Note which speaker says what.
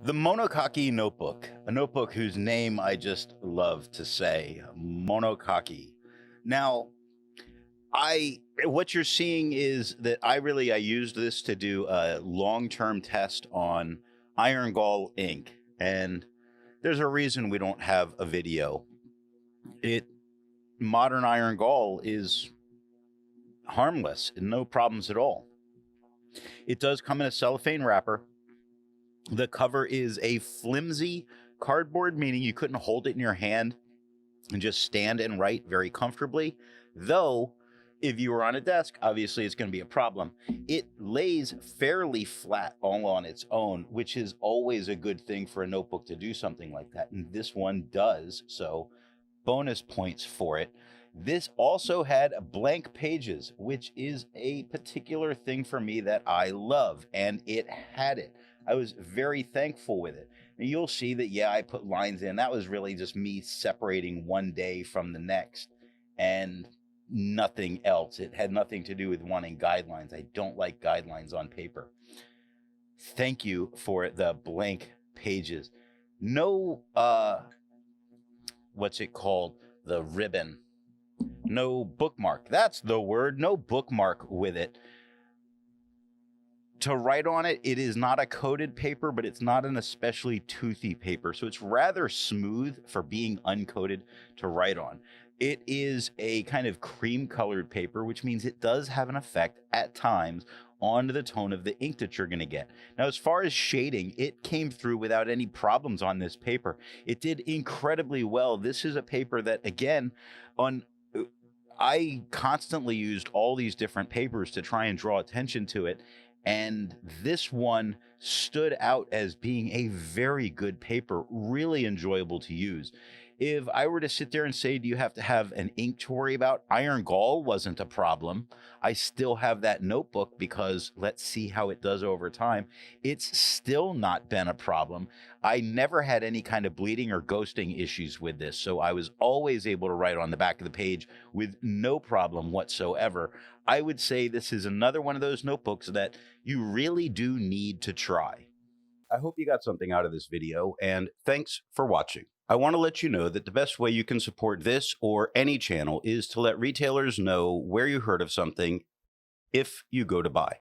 Speaker 1: The Monokaki notebook, a notebook whose name I just love to say, Monokaki. Now, I what you're seeing is that I used this to do a long-term test on iron gall ink, and there's a reason we don't have a video. It Modern iron gall is harmless and no problems at all. It does come in a cellophane wrapper. The cover is a flimsy cardboard, meaning you couldn't hold it in your hand and just stand and write very comfortably. Though, if you were on a desk, obviously it's going to be a problem. It lays fairly flat all on its own, which is always a good thing for a notebook to do something like that. And this one does. So, bonus points for it. This also had blank pages, which is a particular thing for me that I love, and it had it. I was very thankful with it. And you'll see that, yeah, I put lines in. That was really just me separating one day from the next and nothing else. It had nothing to do with wanting guidelines. I don't like guidelines on paper. Thank you for the blank pages. No, what's it called? The ribbon. No bookmark. That's the word. No bookmark with it. To write on it, it is not a coated paper, but it's not an especially toothy paper. So it's rather smooth for being uncoated to write on. It is a kind of cream colored paper, which means it does have an effect at times on the tone of the ink that you're going to get. Now, as far as shading, it came through without any problems on this paper. It did incredibly well. This is a paper that, again, on I constantly used all these different papers to try and draw attention to it. And this one stood out as being a very good paper, really enjoyable to use. If I were to sit there and say, do you have to have an ink to worry about? Iron gall wasn't a problem. I still have that notebook because let's see how it does over time. It's still not been a problem. I never had any kind of bleeding or ghosting issues with this. So I was always able to write on the back of the page with no problem whatsoever. I would say this is another one of those notebooks that you really do need to try. I hope you got something out of this video, and thanks for watching. I want to let you know that the best way you can support this or any channel is to let retailers know where you heard of something if you go to buy.